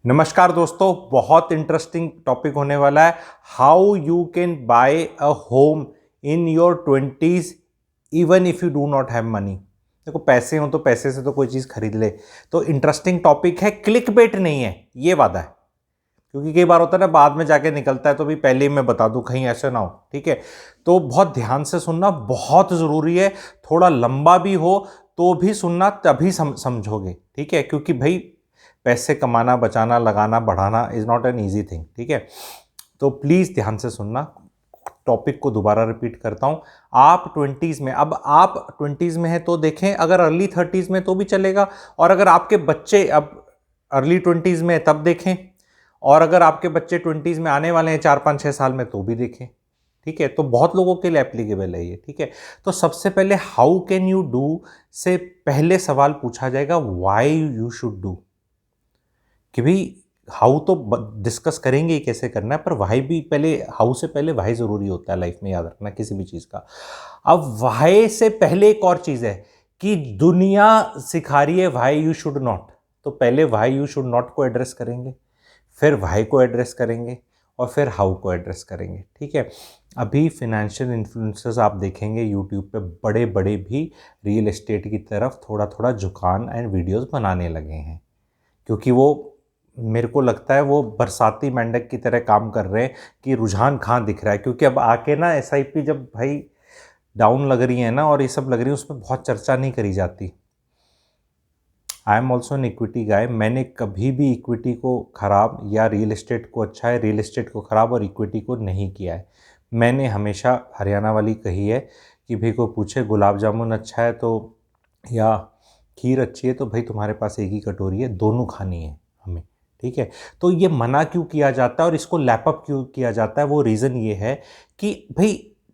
नमस्कार दोस्तों, बहुत इंटरेस्टिंग टॉपिक होने वाला है। How you can buy a home in your 20s even if you do not have money. देखो, पैसे हो तो पैसे से तो कोई चीज़ खरीद ले। तो इंटरेस्टिंग टॉपिक है, क्लिक बेट नहीं है, ये वादा है। क्योंकि कई बार होता है ना, बाद में जाके निकलता है, तो भी पहले ही मैं बता दूं, कहीं ऐसा ना हो। ठीक है, तो बहुत ध्यान से सुनना बहुत ज़रूरी है। थोड़ा लंबा भी हो तो भी सुनना, तभी समझोगे। ठीक है, क्योंकि भाई पैसे कमाना, बचाना, लगाना, बढ़ाना is not an easy thing. ठीक है, तो प्लीज़ ध्यान से सुनना। टॉपिक को दोबारा रिपीट करता हूँ। आप 20s में, अब आप 20s में हैं तो देखें, अगर अर्ली 30s में तो भी चलेगा, और अगर आपके बच्चे अब अर्ली 20s में तब देखें, और अगर आपके बच्चे 20s में आने वाले हैं 4-5-6 साल में तो भी देखें। ठीक है, तो बहुत लोगों के लिए एप्लीकेबल है ये। ठीक है, तो सबसे पहले हाउ कैन यू डू से पहले सवाल पूछा जाएगा, व्हाई यू शुड डू। कि भाई हाउ तो डिस्कस करेंगे ही कैसे करना है, पर वाई भी पहले, हाउ से पहले वाई ज़रूरी होता है लाइफ में, याद रखना किसी भी चीज़ का। अब वाई से पहले एक और चीज़ है कि दुनिया सिखा रही है वाई यू शुड नॉट। तो पहले वाई यू शुड नॉट को एड्रेस करेंगे, फिर वाई को एड्रेस करेंगे, और फिर हाउ को एड्रेस करेंगे। ठीक है, अभी फिनेंशियल इन्फ्लुएंसर्स आप देखेंगे यूट्यूब पे, बड़े बड़े भी रियल एस्टेट की तरफ थोड़ा थोड़ा झुकान एंड वीडियोस बनाने लगे हैं, क्योंकि वो, मेरे को लगता है वो बरसाती मेंढक की तरह काम कर रहे हैं कि रुझान कहाँ दिख रहा है। क्योंकि अब आके ना एसआईपी जब भाई डाउन लग रही है ना, और ये सब लग रही है, उसमें बहुत चर्चा नहीं करी जाती। I am also an equity guy. मैंने कभी भी इक्विटी को ख़राब या रियल एस्टेट को अच्छा है, रियल एस्टेट को ख़राब और इक्विटी को नहीं किया है। मैंने हमेशा हरियाणा वाली कही है कि भाई को पूछे गुलाब जामुन अच्छा है तो, या खीर अच्छी है, तो भाई तुम्हारे पास एक ही कटोरी है, दोनों खानी है हमें। ठीक है, तो ये मना क्यों किया जाता है और इसको लैपअप क्यों किया जाता है, वो रीज़न ये है कि भाई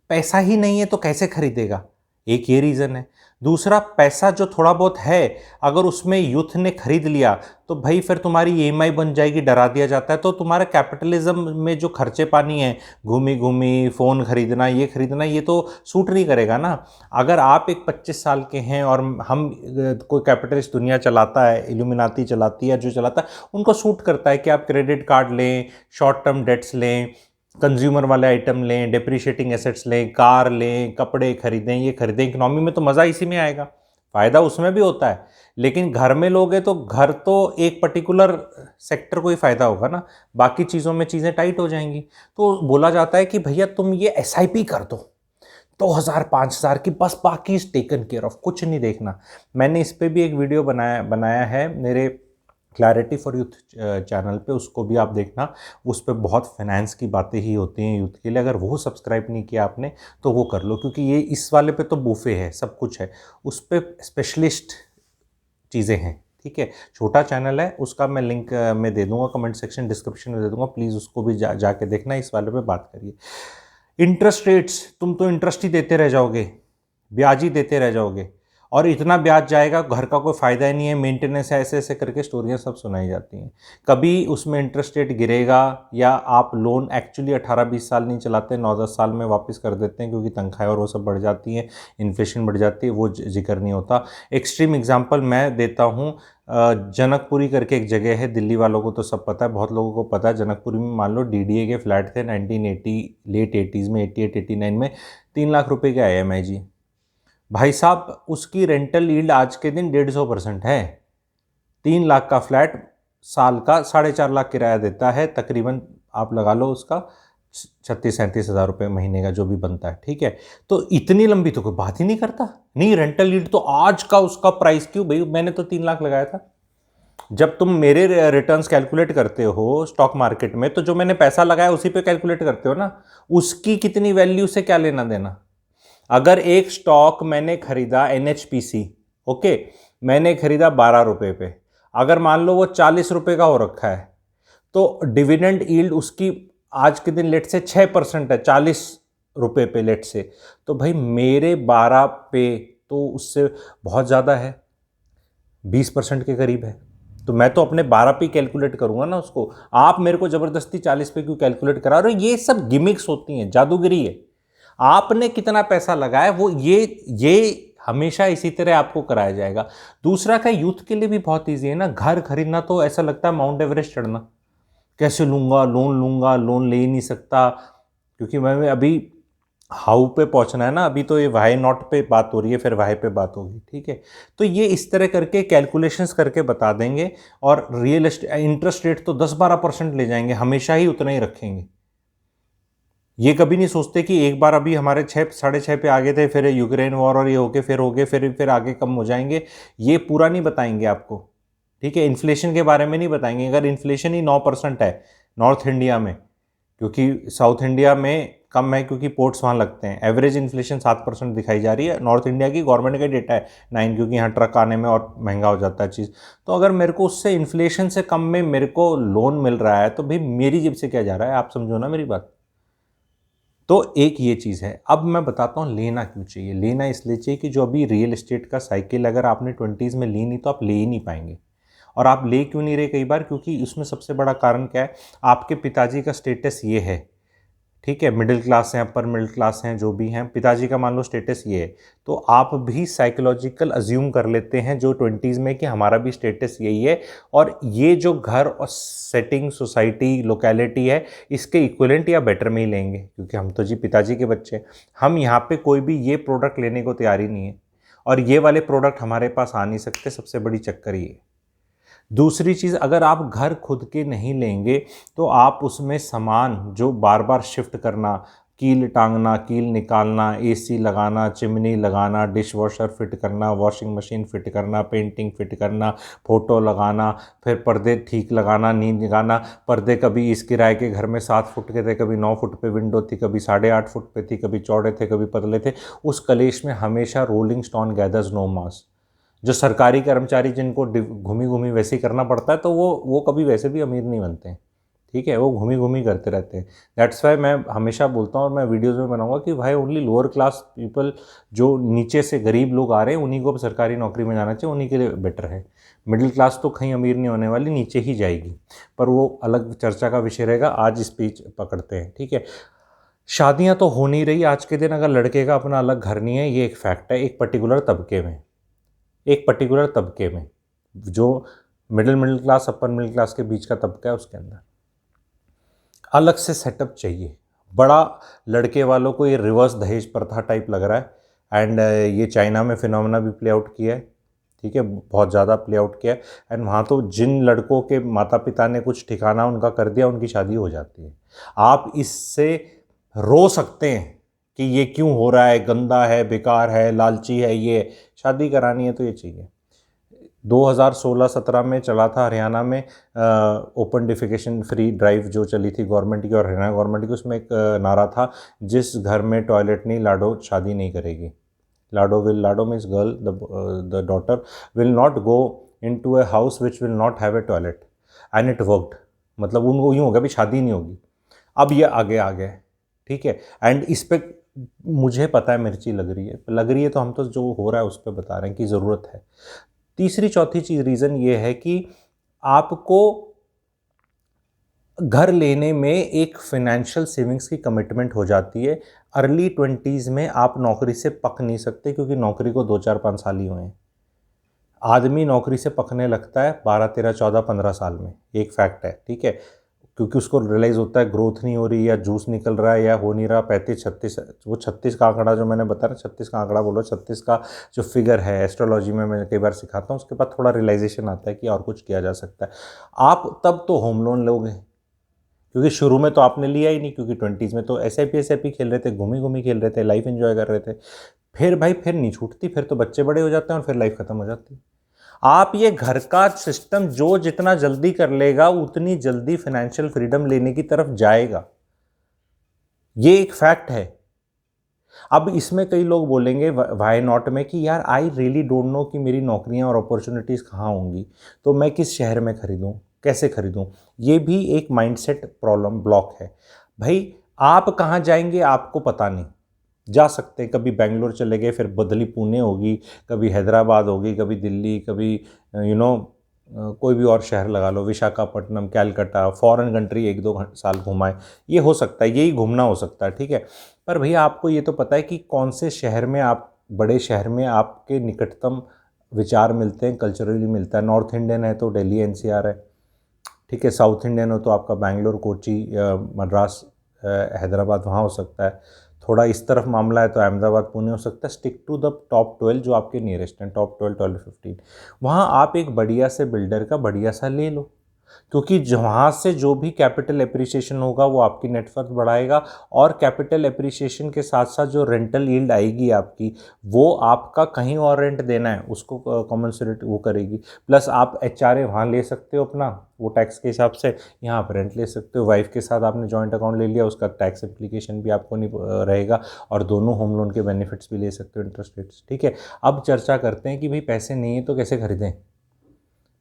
पैसा ही नहीं है तो कैसे खरीदेगा, एक ये रीज़न है। दूसरा, पैसा जो थोड़ा बहुत है, अगर उसमें यूथ ने खरीद लिया तो भाई फिर तुम्हारी ईएमआई बन जाएगी, डरा दिया जाता है। तो तुम्हारा कैपिटलिज्म में जो खर्चे पानी है, घूमी घूमी फ़ोन खरीदना, ये खरीदना, ये तो सूट नहीं करेगा ना। अगर आप एक 25 साल के हैं और हम, कोई कैपिटलिस्ट दुनिया चलाता है, इल्यूमिनाती चलाती है, जो चलाता है, उनको सूट करता है कि आप क्रेडिट कार्ड लें, शॉर्ट टर्म डेट्स लें, कंज्यूमर वाले आइटम लें, डेप्रिशिएटिंग एसेट्स लें, कार लें, कपड़े खरीदें, ये खरीदें। इकोनॉमी में तो मज़ा इसी में आएगा, फ़ायदा उसमें भी होता है। लेकिन घर में लोगे तो घर तो एक पर्टिकुलर सेक्टर को ही फ़ायदा होगा ना, बाकी चीज़ों में चीज़ें टाइट हो जाएंगी। तो बोला जाता है कि भैया तुम ये एसआईपी कर दो 2000-5000 की, बस बाकी इज टेकन केयर ऑफ, कुछ नहीं देखना। मैंने इस पर भी एक वीडियो बनाया है मेरे क्लैरिटी फॉर यूथ चैनल पे, उसको भी आप देखना। उस पर बहुत फाइनेंस की बातें ही होती हैं यूथ के लिए। अगर वो सब्सक्राइब नहीं किया आपने तो वो कर लो, क्योंकि ये इस वाले पे तो बूफे है, सब कुछ है, उस पर स्पेशलिस्ट चीज़ें हैं। ठीक है, छोटा चैनल है, उसका मैं लिंक में दे दूंगा, कमेंट सेक्शन डिस्क्रिप्शन में दे दूंगा, प्लीज़ उसको भी जाके देखना। इस वाले पे बात करिए। इंटरेस्ट रेट्स, तुम तो इंटरेस्ट ही देते रह जाओगे, ब्याज ही देते रह जाओगे, और इतना ब्याज जाएगा, घर का कोई फ़ायदा ही नहीं है, मेंटेनेंस है, ऐसे ऐसे करके स्टोरियाँ सब सुनाई जाती हैं। कभी उसमें इंटरेस्ट रेट गिरेगा, या आप लोन एक्चुअली 18-20 साल नहीं चलाते, 9-10 साल में वापस कर देते हैं, क्योंकि तनख्वाहें और वो सब बढ़ जाती हैं, इन्फ्लेशन बढ़ जाती है, वो जिक्र नहीं होता। एक्सट्रीम एग्जाम्पल मैं देता हूँ, जनकपुरी करके एक जगह है, दिल्ली वालों को तो सब पता है, बहुत लोगों को पता है। जनकपुरी में मान लो डीडीए के फ्लैट थे 1980, लेट 80s में, 88-89 में, 3 लाख रुपए के IMI जी। भाई साहब, उसकी रेंटल यील्ड आज के दिन 150% है। 3 लाख का फ्लैट, साल का 4.5 लाख किराया देता है तकरीबन, आप लगा लो उसका 36-37 हज़ार रुपये महीने का जो भी बनता है। ठीक है, तो इतनी लंबी तो कोई बात ही नहीं करता। नहीं, रेंटल यील्ड तो आज का उसका प्राइस क्यों भाई, मैंने तो 3 लाख लगाया था। जब तुम मेरे रिटर्न्स कैलकुलेट करते हो स्टॉक मार्केट में, तो जो मैंने पैसा लगाया उसी पे कैलकुलेट करते हो ना, उसकी कितनी वैल्यू से क्या लेना देना। अगर एक स्टॉक मैंने खरीदा NHPC, ओके, मैंने खरीदा 12 रुपए पे, अगर मान लो वो 40 रुपए का हो रखा है, तो डिविडेंड यील्ड उसकी आज के दिन लेट से 6% है, 40 रुपए पे लेट से, तो भाई मेरे 12 पे तो उससे बहुत ज़्यादा है, 20% के करीब है। तो मैं तो अपने 12 पे कैलकुलेट करूंगा ना उसको। आप मेरे को ज़बरदस्ती 40 पे क्यों कैलकुलेट करा रहे हो? ये सब गिमिक्स होती हैं, जादूगरी है। आपने कितना पैसा लगाया, वो ये हमेशा इसी तरह आपको कराया जाएगा। दूसरा क्या, यूथ के लिए भी बहुत ईजी है ना, घर खरीदना तो ऐसा लगता है माउंट एवरेस्ट चढ़ना। कैसे लूँगा, लोन ले ही नहीं सकता, क्योंकि मैं अभी हाउ पे पहुंचना है ना, अभी तो ये वाई नॉट पे बात हो रही है, फिर वाई पे बात होगी, ठीक है। तो ये इस तरह करके कैलकुलेशंस करके बता देंगे, और रियल इंटरेस्ट रेट तो 10-12% ले जाएंगे, हमेशा ही उतना ही रखेंगे। ये कभी नहीं सोचते कि एक बार अभी हमारे 6-6.5 पे आगे थे, फिर यूक्रेन वॉर और ये हो गए, फिर आगे कम हो जाएंगे, ये पूरा नहीं बताएंगे आपको, ठीक है। इन्फ्लेशन के बारे में नहीं बताएंगे। अगर इन्फ्लेशन ही 9% है नॉर्थ इंडिया में, क्योंकि साउथ इंडिया में कम है क्योंकि पोर्ट्स वहाँ लगते हैं, एवरेज इन्फ्लेशन 7% दिखाई जा रही है। नॉर्थ इंडिया की गवर्नमेंट का डेटा है 9, क्योंकि यहाँ ट्रक आने में और महंगा हो जाता है चीज़। तो अगर मेरे को उससे इन्फ्लेशन से कम में मेरे को लोन मिल रहा है, तो भाई मेरी जेब से क्या जा रहा है, आप समझो ना मेरी बात। तो एक ये चीज़ है। अब मैं बताता हूँ लेना क्यों चाहिए। लेना इसलिए चाहिए कि जो अभी रियल एस्टेट का साइकिल अगर आपने 20s में ली नहीं, तो आप ले ही नहीं पाएंगे। और आप ले क्यों नहीं रहे कई बार, क्योंकि उसमें सबसे बड़ा कारण क्या है, आपके पिताजी का स्टेटस ये है, ठीक है, मिडिल क्लास हैं, अपर मिडिल क्लास हैं, जो भी हैं, पिताजी का मान लो स्टेटस ये है, तो आप भी साइकोलॉजिकल अज्यूम कर लेते हैं जो 20s में कि हमारा भी स्टेटस यही है, और ये जो घर और सेटिंग, सोसाइटी, लोकेलिटी है, इसके इक्विवेलेंट या बेटर में ही लेंगे, क्योंकि हम तो जी पिताजी के बच्चे हैं। हम यहाँ पे कोई भी ये प्रोडक्ट लेने को तैयार ही नहीं है, और ये वाले प्रोडक्ट हमारे पास आ नहीं सकते, सबसे बड़ी चक्कर ये है। दूसरी चीज़, अगर आप घर खुद के नहीं लेंगे, तो आप उसमें सामान जो बार बार शिफ्ट करना, कील टांगना, कील निकालना, एसी लगाना, चिमनी लगाना, डिश वॉशर फिट करना, वॉशिंग मशीन फिट करना, पेंटिंग फिट करना, फ़ोटो लगाना, फिर पर्दे ठीक लगाना, नींद लगाना। पर्दे कभी इस किराए के घर में 7 फुट के थे, कभी 9 फुट पे विंडो थी, कभी 8.5 फुट पे थी, कभी चौड़े थे, कभी पतले थे। उस कलेश में हमेशा रोलिंग स्टोन गैदर्स नो मास। जो सरकारी कर्मचारी जिनको घूमी घूमी वैसे ही करना पड़ता है, तो वो कभी वैसे भी अमीर नहीं बनते हैं, ठीक है, वो घूमी घूमी करते रहते हैं। दैट्स वाई मैं हमेशा बोलता हूँ, और मैं वीडियोज़ में बनाऊंगा कि भाई ओनली लोअर क्लास पीपल, जो नीचे से गरीब लोग आ रहे हैं, उन्हीं को सरकारी नौकरी में जाना चाहिए, उन्हीं के लिए बेटर है। मिडिल क्लास तो कहीं अमीर नहीं होने वाली, नीचे ही जाएगी, पर वो अलग चर्चा का विषय रहेगा। आज स्पीच पकड़ते हैं, ठीक है। शादियाँ तो हो नहीं रही आज के दिन अगर लड़के का अपना अलग घर नहीं है, ये एक फैक्ट है। एक पर्टिकुलर तबके में जो middle class, upper middle class के बीच का तबका है, उसके अंदर अलग से सेटअप चाहिए। बड़ा लड़के वालों को ये रिवर्स दहेज प्रथा टाइप लग रहा है, एंड ये चाइना में फिनोमेना भी प्ले आउट किया है, ठीक है, बहुत ज़्यादा प्ले आउट किया है। एंड वहाँ तो जिन लड़कों के माता पिता ने कुछ ठिकाना उनका कर दिया, उनकी शादी हो जाती है। आप इससे रो सकते हैं कि ये क्यों हो रहा है, गंदा है, बेकार है, लालची है, ये शादी करानी है तो ये चाहिए। 2016-17 में चला था हरियाणा में ओपन डिफिकेशन फ्री ड्राइव जो चली थी गवर्नमेंट की और हरियाणा गवर्नमेंट की, उसमें एक नारा था, जिस घर में टॉयलेट नहीं, लाडो शादी नहीं करेगी। लाडो means girl, the daughter will not go into a house which will not have a toilet, and it worked. मतलब उनको यूँ होगा भी शादी नहीं होगी। अब ये आगे आ गए, ठीक है। एंड इस पे मुझे पता है मिर्ची लग रही है तो हम तो जो हो रहा है उस पर बता रहे हैं कि ज़रूरत है। तीसरी चौथी चीज़ रीज़न ये है कि आपको घर लेने में एक फाइनेंशियल सेविंग्स की कमिटमेंट हो जाती है। अर्ली 20s में आप नौकरी से पक नहीं सकते, क्योंकि नौकरी को 2-4-5 साल ही हुए हैं। आदमी नौकरी से पकने लगता है 12-13-14-15 साल में, एक फैक्ट है, ठीक है, क्योंकि उसको रियलाइज़ होता है ग्रोथ नहीं हो रही, या जूस निकल रहा है, या हो नहीं रहा। 35-36, वो 36 का आंकड़ा जो मैंने बताया ना, 36 का आंकड़ा बोलो, 36 का जो फिगर है एस्ट्रोलॉजी में मैं कई बार सिखाता हूँ, उसके बाद थोड़ा रियलाइजेशन आता है कि और कुछ किया जा सकता है। आप तब तो होम लोन लोगे, क्योंकि शुरू में तो आपने लिया ही नहीं, क्योंकि 20s में तो SIP खेल रहे थे, घूमी खेल रहे थे, लाइफ एंजॉय कर रहे थे। फिर भाई फिर नहीं छूटती, फिर तो बच्चे बड़े हो जाते हैं और फिर लाइफ खत्म हो जाती है। आप ये घर का सिस्टम जो जितना जल्दी कर लेगा, उतनी जल्दी फाइनेंशियल फ्रीडम लेने की तरफ जाएगा, ये एक फैक्ट है। अब इसमें कई लोग बोलेंगे वाई नॉट में कि यार आई रियली डोंट नो कि मेरी नौकरियां और अपॉर्चुनिटीज़ कहाँ होंगी, तो मैं किस शहर में खरीदूं, कैसे खरीदूं। ये भी एक माइंडसेट प्रॉब्लम ब्लॉक है। भाई आप कहाँ जाएंगे आपको पता नहीं, जा सकते हैं, कभी बेंगलोर चले गए, फिर बदली पुणे होगी, कभी हैदराबाद होगी, कभी दिल्ली, कभी कोई भी और शहर लगा लो, विशाखापट्टनम, कैलकाटा, फॉरेन कंट्री 1-2 साल घुमाए, ये हो सकता है, यही घूमना हो सकता है, ठीक है। पर भैया आपको ये तो पता है कि कौन से शहर में आप बड़े शहर में आपके निकटतम विचार मिलते हैं, कल्चरली मिलता है। नॉर्थ इंडियन है तो दिल्ली एनसीआर है, ठीक है। साउथ इंडियन हो तो आपका बैंगलोर, कोची, मद्रास, हैदराबाद वहाँ हो सकता है। थोड़ा इस तरफ मामला है तो अहमदाबाद, पुणे हो सकता है। स्टिक टू द टॉप 12 जो आपके नियरेस्ट हैं, टॉप 12, 12-15। वहाँ आप एक बढ़िया से बिल्डर का बढ़िया सा ले लो, क्योंकि वहाँ से जो भी कैपिटल एप्रिसिएशन होगा वो आपकी नेटवर्थ बढ़ाएगा, और कैपिटल एप्रिसिएशन के साथ साथ जो रेंटल यील्ड आएगी आपकी, वो आपका कहीं और रेंट देना है उसको कॉम्पनसेट वो करेगी। प्लस आप एचआरए वहाँ ले सकते हो अपना, वो टैक्स के हिसाब से, यहाँ आप रेंट ले सकते हो। वाइफ के साथ आपने जॉइंट अकाउंट ले लिया, उसका टैक्स एप्लीकेशन भी आपको नहीं रहेगा, और दोनों होम लोन के बेनिफिट्स भी ले सकते हो, इंटरेस्ट रेट्स, ठीक है। अब चर्चा करते हैं कि भाई पैसे नहीं है तो कैसे खरीदें,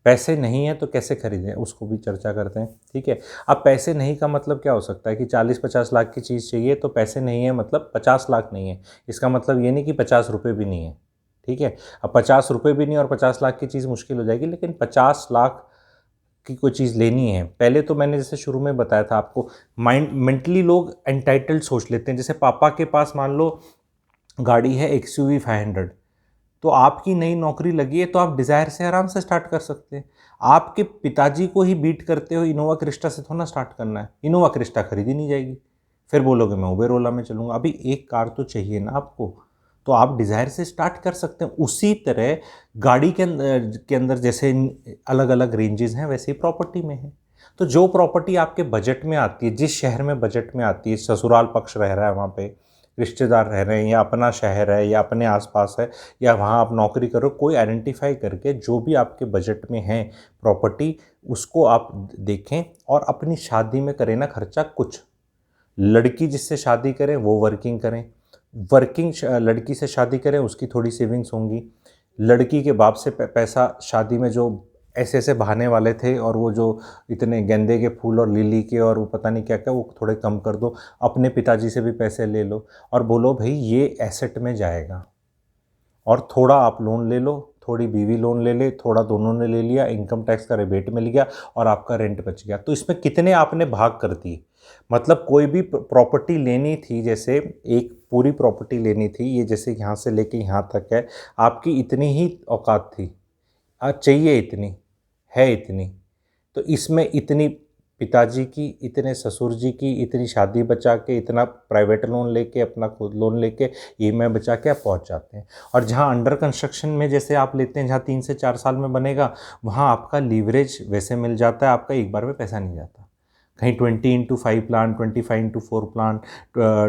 पैसे नहीं है तो कैसे खरीदें, उसको भी चर्चा करते हैं, ठीक है। अब पैसे नहीं का मतलब क्या हो सकता है कि 40-50 लाख की चीज़ चाहिए तो पैसे नहीं है मतलब 50 लाख नहीं है, इसका मतलब ये नहीं कि 50 रुपये भी नहीं है, ठीक है। अब 50 रुपये भी नहीं और 50 लाख की चीज़ मुश्किल हो जाएगी, लेकिन 50 लाख की कोई चीज़ लेनी है। पहले तो मैंने जैसे शुरू में बताया था आपको, मेंटली लोग एंटाइटल्ड सोच लेते हैं। जैसे पापा के पास मान लो गाड़ी है XUV 500, तो आपकी नई नौकरी लगी है तो आप डिज़ायर से आराम से स्टार्ट कर सकते हैं। आपके पिताजी को ही बीट करते हो इनोवा क्रिस्टा से थोड़ा ना स्टार्ट करना है, इनोवा क्रिस्टा खरीदी नहीं जाएगी, फिर बोलोगे मैं उबेर ओला में चलूँगा। अभी एक कार तो चाहिए ना आपको, तो आप डिज़ायर से स्टार्ट कर सकते हैं। उसी तरह गाड़ी के अंदर जैसे अलग अलग रेंजेस हैं, वैसे ही प्रॉपर्टी में है। तो जो प्रॉपर्टी आपके बजट में आती है, जिस शहर में बजट में आती है, ससुराल पक्ष रह रहा है वहाँ पे, रिश्तेदार रह रहे हैं, या अपना शहर है, या अपने आसपास है, या वहाँ आप नौकरी करो, कोई आइडेंटिफाई करके जो भी आपके बजट में है प्रॉपर्टी, उसको आप देखें और अपनी शादी में करें ना खर्चा कुछ। लड़की जिससे शादी करें वो वर्किंग करें, वर्किंग लड़की से शादी करें, उसकी थोड़ी सेविंग्स होंगी। लड़की के बाप से पैसा शादी में जो ऐसे ऐसे बहाने वाले थे, और वो जो इतने गेंदे के फूल और लिली के और वो पता नहीं क्या क्या, वो थोड़े कम कर दो। अपने पिताजी से भी पैसे ले लो और बोलो भाई ये एसेट में जाएगा, और थोड़ा आप लोन ले लो, थोड़ी बीवी लोन ले ले, थोड़ा दोनों ने ले लिया, इनकम टैक्स का रिबेट मिल गया और आपका रेंट बच गया। तो इसमें कितने आपने भाग कर दिए। मतलब कोई भी प्रॉपर्टी लेनी थी, जैसे एक पूरी प्रॉपर्टी लेनी थी, ये जैसे यहाँ से लेके यहाँ तक है, आपकी इतनी ही औकात थी, आज चाहिए इतनी, है इतनी, तो इसमें इतनी पिताजी की, इतने ससुर जी की, इतनी शादी बचा के, इतना प्राइवेट लोन लेके, अपना खुद लोन लेके, EMI बचा के आप पहुंच जाते हैं। और जहां अंडर कंस्ट्रक्शन में जैसे आप लेते हैं, जहां 3 से 4 साल में बनेगा, वहां आपका लीवरेज वैसे मिल जाता है, आपका एक बार में पैसा नहीं जाता। कहीं 20x5 plan, 25x4 plan,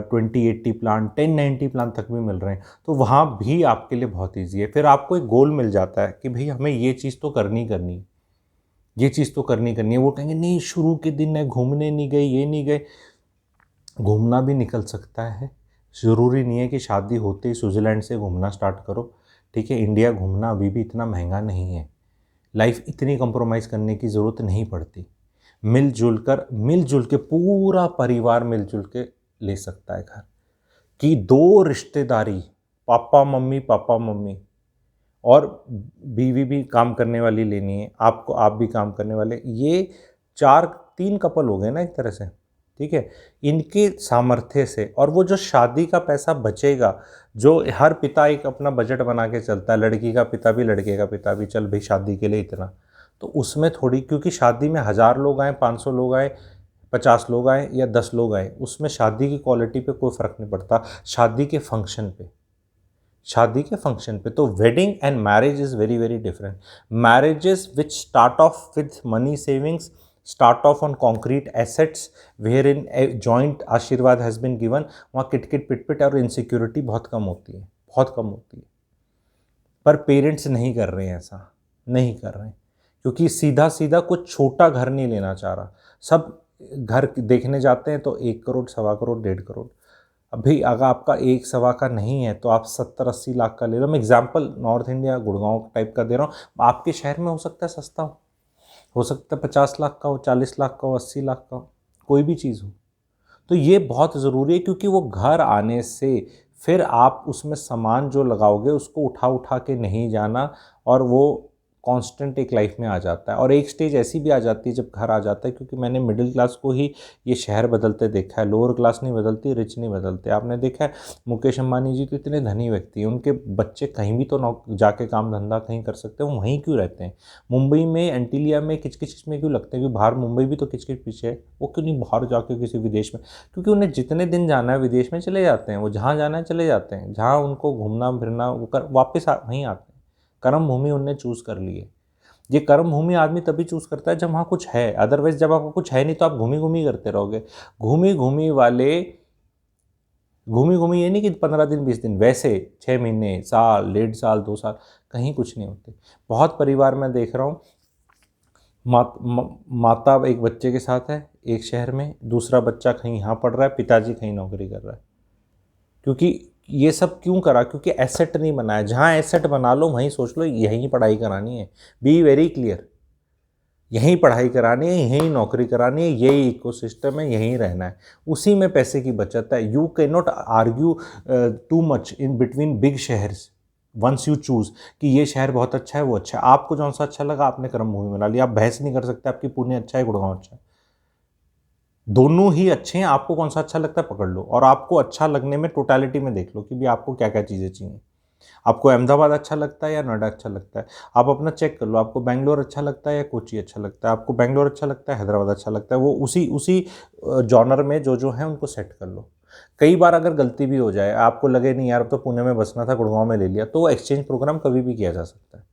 2080 plan, 1090 plan तक भी मिल रहे हैं, तो वहाँ भी आपके लिए बहुत ईजी है। फिर आपको एक गोल मिल जाता है कि भाई हमें ये चीज़ तो करनी करनी है, ये चीज़ तो करनी है। वो कहेंगे नहीं शुरू के दिन है, घूमने नहीं गए, ये नहीं गए। घूमना भी निकल सकता है, ज़रूरी नहीं है कि शादी होते ही स्विट्ज़रलैंड से घूमना स्टार्ट करो, ठीक है। इंडिया घूमना अभी भी इतना महंगा नहीं है, लाइफ इतनी कंप्रोमाइज़ करने की ज़रूरत नहीं पड़ती। मिलजुल के पूरा परिवार मिलजुल के ले सकता है घर, कि 2 रिश्तेदारी, पापा मम्मी और बीवी भी काम करने वाली लेनी है आपको, आप भी काम करने वाले, ये 3 कपल हो गए ना एक तरह से, ठीक है। इनके सामर्थ्य से, और वो जो शादी का पैसा बचेगा, जो हर पिता एक अपना बजट बना के चलता है, लड़की का पिता भी लड़के का पिता भी, चल भाई शादी के लिए इतना, तो उसमें थोड़ी, क्योंकि शादी में 1000 लोग आए, 500 लोग आए, 50 लोग आए या 10 लोग आए, उसमें शादी की क्वालिटी पे कोई फ़र्क नहीं पड़ता, शादी के फंक्शन पे। तो wedding and marriage is very very different. Marriages which start off with money savings, start off on concrete assets where in a joint आशीर्वाद हैज़ बिन गिवन, वहाँ किटकिट पिटपिट और इनसिक्योरिटी बहुत कम होती है, बहुत कम होती है। पर पेरेंट्स नहीं कर रहे हैं, ऐसा नहीं कर रहे हैं, क्योंकि सीधा सीधा कुछ छोटा घर नहीं लेना चाह रहा। सब घर देखने जाते हैं तो 1 करोड़, 1.25 करोड़, 1.5 करोड़। अभी अगर आपका 1 सवा का नहीं है तो आप 70-80 लाख का ले लो। मैं example north India Gurgaon type का दे रहा हूँ, आपके शहर में हो सकता है सस्ता हो सकता है 50 लाख का हो, 40 लाख का हो, 80 लाख का हो, कोई भी चीज़ हो। तो ये बहुत ज़रूरी है, क्योंकि वो घर आने से फिर आप उसमें सामान जो लगाओगे उसको उठा उठा के नहीं जाना, और वो कांस्टेंट एक लाइफ में आ जाता है। और एक स्टेज ऐसी भी आ जाती है जब घर आ जाता है, क्योंकि मैंने मिडिल क्लास को ही ये शहर बदलते देखा है, लोअर क्लास नहीं बदलती, रिच नहीं बदलते। आपने देखा है मुकेश अंबानी जी तो इतने धनी व्यक्ति हैं, उनके बच्चे कहीं भी तो जाके काम धंधा कहीं कर सकते हैं, वो वहीं क्यों रहते हैं? मुंबई में एंटीलिया में किचकिच में क्यों लगते हैं? कि बाहर मुंबई भी तो किचकिच पीछे है, वो क्यों नहीं बाहर जाके किसी विदेश में? क्योंकि उन्हें जितने दिन जाना है विदेश में चले जाते हैं, वो जहाँ जाना है चले जाते हैं, जहाँ उनको घूमना फिरना वो वापस वहीं आते हैं। कर्म भूमि उनने चूज़ कर ली है। ये कर्म भूमि आदमी तभी चूज़ करता है जब वहाँ कुछ है, अदरवाइज जब आपको कुछ है नहीं तो आप घूमी घूमी करते रहोगे। घूमी घूमी वाले, घूमी घूमी ये नहीं कि 15 दिन 20 दिन, वैसे 6 महीने, साल, 1.5 साल, 2 साल कहीं कुछ नहीं होते। बहुत परिवार मैं देख रहा हूँ, माता एक बच्चे के साथ है एक शहर में, दूसरा बच्चा कहीं यहाँ पढ़ रहा है, पिताजी कहीं नौकरी कर रहा है। क्योंकि ये सब क्यों करा? क्योंकि एसेट नहीं बनाया। जहाँ एसेट बना लो वहीं सोच लो यहीं पढ़ाई करानी है। बी वेरी क्लियर, यहीं पढ़ाई करानी है, यहीं नौकरी करानी है, यही इकोसिस्टम है, यहीं रहना है, उसी में पैसे की बचत है। You can not argue too much in between big शहर्स वंस यू चूज़ कि ये शहर बहुत अच्छा है, वो अच्छा है। आपको जौन सा अच्छा लगा आपने कर्म भूमि बना लिया। आप बहस नहीं कर सकते आपकी पुणे अच्छा है गुड़गांव अच्छा है, दोनों ही अच्छे हैं। आपको कौन सा अच्छा लगता है पकड़ लो, और आपको अच्छा लगने में टोटालिटी में देख लो कि भी आपको क्या क्या चीज़ें चाहिए। आपको अहमदाबाद अच्छा लगता है या नोएडा अच्छा लगता है, आप अपना चेक कर लो। आपको बेंगलोर अच्छा लगता है या कोची अच्छा लगता है, आपको बेंगलोर अच्छा लगता है, हैदराबाद अच्छा लगता है, वो उसी उसी जॉनर में जो है उनको सेट कर लो। कई बार अगर गलती भी हो जाए, आपको लगे नहीं यार अब तो पुणे में बसना था, गुड़गांव में ले लिया, तो एक्सचेंज प्रोग्राम कभी भी किया जा सकता है।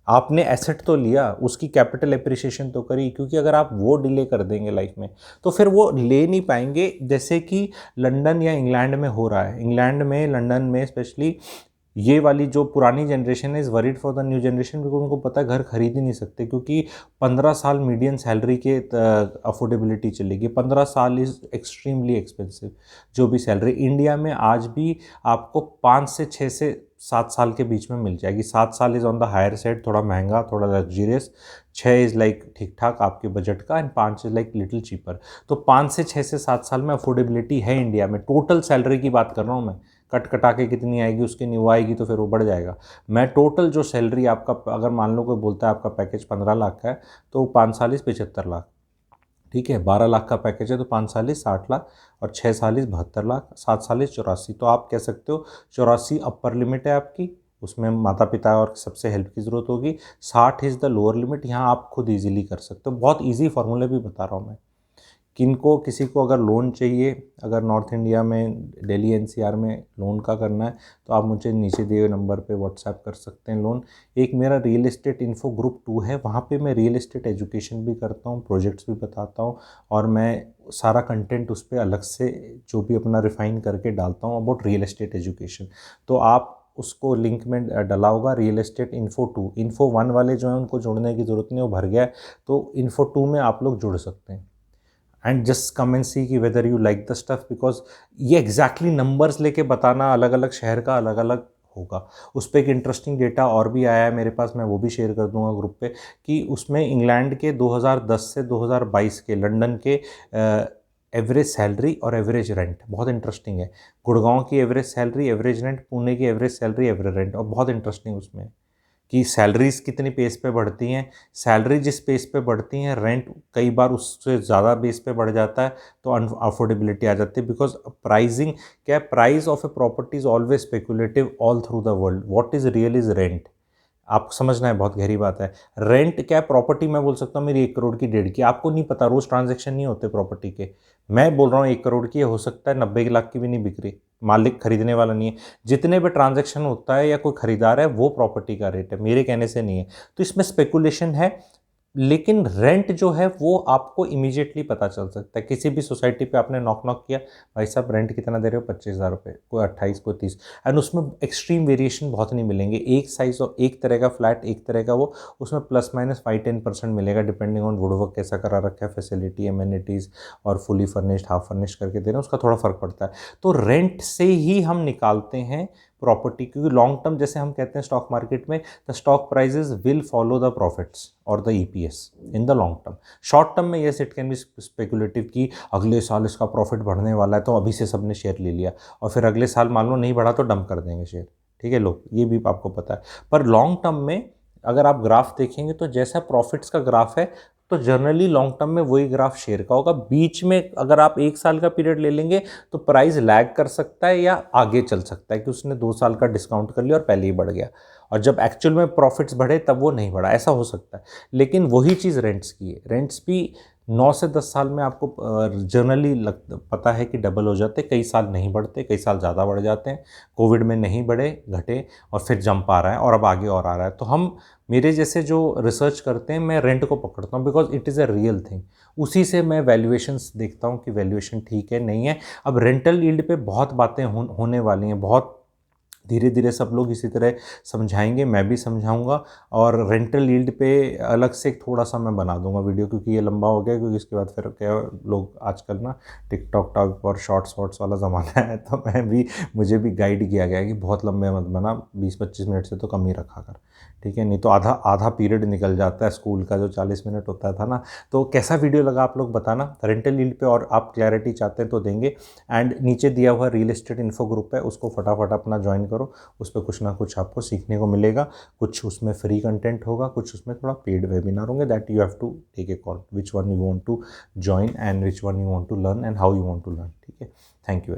आपने एसेट तो लिया, उसकी कैपिटल एप्रिसिएशन तो करी, क्योंकि अगर आप वो डिले कर देंगे लाइफ में तो फिर वो ले नहीं पाएंगे। जैसे कि लंदन या इंग्लैंड में हो रहा है, इंग्लैंड में, लंदन में स्पेशली, ये वाली जो पुरानी जनरेशन है is worried for the new generation, because उनको पता है घर खरीद ही नहीं सकते, क्योंकि 15 साल मीडियन सैलरी के अफोर्डेबिलिटी चलेगी। 15 साल इज़ एक्सट्रीमली एक्सपेंसिव। जो भी सैलरी इंडिया में आज भी आपको 5 से 6 से 7 साल के बीच में मिल जाएगी। 7 साल is on the higher side, थोड़ा महंगा, थोड़ा लग्जरियस। 6 इज़ लाइक ठीक ठाक आपके बजट का, and 5 is like little cheaper. तो 5 से 6 से 7 साल में अफोर्डेबिलिटी है इंडिया में। टोटल सैलरी की बात कर रहा हूँ मैं, कट कटा के कितनी आएगी उसकी नहीं, वो आएगी तो फिर वो बढ़ जाएगा। मैं टोटल जो सैलरी आपका, अगर मान लो कोई बोलता है आपका पैकेज 15 लाख का है, तो 5 साल 75 लाख, ठीक है। 12 लाख का पैकेज है तो 5 साल 60 लाख, और 6 साल 72 लाख, 7 साल 84। तो आप कह सकते हो 84 अपर लिमिट है आपकी, उसमें माता पिता और सबसे हेल्प की ज़रूरत होगी। 60 इज़ द लोअर लिमिट। यहाँ आप खुद ईजिली कर सकते हो, बहुत ईजी फार्मूले भी बता रहा हूँ मैं। किनको किसी को अगर लोन चाहिए, अगर नॉर्थ इंडिया में दिल्ली एनसीआर में लोन का करना है, तो आप मुझे नीचे दिए हुए नंबर पे व्हाट्सएप कर सकते हैं लोन। एक मेरा रियल एस्टेट इन्फो ग्रुप 2 है, वहाँ पे मैं रियल एस्टेट एजुकेशन भी करता हूँ, प्रोजेक्ट्स भी बताता हूँ, और मैं सारा कंटेंट उस पर अलग से जो भी अपना रिफ़ाइन करके डालता हूँ अबाउट रियल एस्टेट एजुकेशन। तो आप उसको लिंक में डला होगा, रियल एस्टेट इन्फो 2। इन्फो 1 वाले जो हैं उनको जुड़ने की ज़रूरत नहीं, वो भर गया है, तो इन्फो 2 में आप लोग जुड़ सकते हैं। एंड जस्ट कम एंड सी कि whether you like the stuff, because ये एग्जैक्टली नंबर्स लेके बताना अलग अलग शहर का अलग अलग होगा। उस पर एक इंटरेस्टिंग डेटा और भी आया है मेरे पास, मैं वो भी शेयर कर दूंगा ग्रुप पे, कि उसमें इंग्लैंड के 2010 से 2022 के लंदन के एवरेज सैलरी और एवरेज रेंट बहुत इंटरेस्टिंग है। गुड़गांव की average salary, average rent, Pune की एवरेज सैलरी, एवरेज रेंट, और बहुत इंटरेस्टिंग उसमें कि सैलरीज कितनी पेस पे बढ़ती हैं। सैलरी जिस पेस पे बढ़ती हैं, रेंट कई बार उससे ज़्यादा बेस पे बढ़ जाता है, तो अफोर्डेबिलिटी आ जाती है। बिकॉज प्राइसिंग क्या है, price of a property is always speculative all through the world. What is real is rent. आपको समझना है, बहुत गहरी बात है। रेंट क्या है, प्रॉपर्टी मैं बोल सकता हूँ मेरी 1 करोड़ की, 1.5 की, आपको नहीं पता, रोज़ ट्रांजैक्शन नहीं होते प्रॉपर्टी के। मैं बोल रहा हूँ 1 करोड़ की, हो सकता है 90 लाख की भी नहीं बिक रही, मालिक खरीदने वाला नहीं है। जितने भी ट्रांजैक्शन होता है या कोई खरीदार है, वो प्रॉपर्टी का रेट है, मेरे कहने से नहीं है। तो इसमें स्पेकुलेशन है, लेकिन रेंट जो है वो आपको इमीडिएटली पता चल सकता है। किसी भी सोसाइटी पे आपने नॉक नॉक किया, भाई साहब रेंट कितना दे रहे हो, 25,000 रुपये, कोई 28, कोई 30, एंड उसमें एक्सट्रीम वेरिएशन बहुत नहीं मिलेंगे। एक साइज और एक तरह का फ्लैट, एक तरह का वो, उसमें प्लस माइनस 5-10% मिलेगा, डिपेंडिंग ऑन वुडवर्क कैसा करा रखा है, फैसिलिटी, एमेनिटीज़, और फुली फर्निश्ड, हाफ फर्निश्ड करके दे रहे हैं, उसका थोड़ा फ़र्क पड़ता है। तो रेंट से ही हम निकालते हैं प्रॉपर्टी, क्योंकि लॉन्ग टर्म, जैसे हम कहते हैं स्टॉक मार्केट में, the stock prices will follow the profits और the EPS in the long term. Short term में yes it can be speculative कि अगले साल इसका प्रॉफिट बढ़ने वाला है तो अभी से सबने शेयर ले लिया, और फिर अगले साल मान लो नहीं बढ़ा तो डंप कर देंगे शेयर, ठीक है लोग, ये भी आपको पता है। पर लॉन्ग टर्म में अगर आप ग्राफ देखेंगे तो जैसा प्रॉफिट्स का ग्राफ है तो जनरली लॉन्ग टर्म में वही ग्राफ शेयर का होगा। बीच में अगर आप 1 साल का पीरियड ले लेंगे तो प्राइस लैग कर सकता है या आगे चल सकता है कि उसने 2 साल का डिस्काउंट कर लिया और पहले ही बढ़ गया, और जब एक्चुअल में प्रॉफिट्स बढ़े तब वो नहीं बढ़ा, ऐसा हो सकता है। लेकिन वही चीज़ रेंट्स की है। रेंट्स भी 9 से 10 साल में आपको जनरली पता है कि डबल हो जाते, कई साल नहीं बढ़ते, कई साल ज़्यादा बढ़ जाते हैं। कोविड में नहीं बढ़े, घटे, और फिर जंप आ रहा है और अब आगे और आ रहा है। तो हम, मेरे जैसे जो रिसर्च करते हैं, मैं रेंट को पकड़ता हूँ because it is a real thing. उसी से मैं वैल्यूएशंस देखता हूँ कि वैल्यूएशन ठीक है नहीं है। अब रेंटल यील्ड पे बहुत बातें होने वाली हैं, बहुत धीरे धीरे सब लोग इसी तरह समझाएंगे, मैं भी समझाऊंगा, और रेंटल यील्ड पे अलग से थोड़ा सा मैं बना दूंगा वीडियो, क्योंकि ये लंबा हो गया, क्योंकि इसके बाद फिर क्या, लोग आजकल ना टिकटॉक टॉक और शॉर्ट्स वॉर्ट्स वाला ज़माना है, तो मुझे भी गाइड किया गया है कि बहुत लंबे मत बना, 20-25 मिनट से तो कम ही रखा कर, ठीक है, नहीं तो आधा आधा पीरियड निकल जाता है स्कूल का जो 40 मिनट होता था ना। तो कैसा वीडियो लगा आप लोग बताना रेंटल यील्ड पे, और आप क्लैरिटी चाहते हैं तो देंगे। एंड नीचे दिया हुआ रियल एस्टेट इन्फो ग्रुप है, उसको फटाफट अपना ज्वाइन करो, उस पर कुछ ना कुछ आपको सीखने को मिलेगा। कुछ उसमें फ्री कंटेंट होगा, कुछ उसमें थोड़ा पेड वेबिनार होंगे, that you have to take a call which one you want to join and which one you want to learn and how you want to learn, ठीक है। Thank you.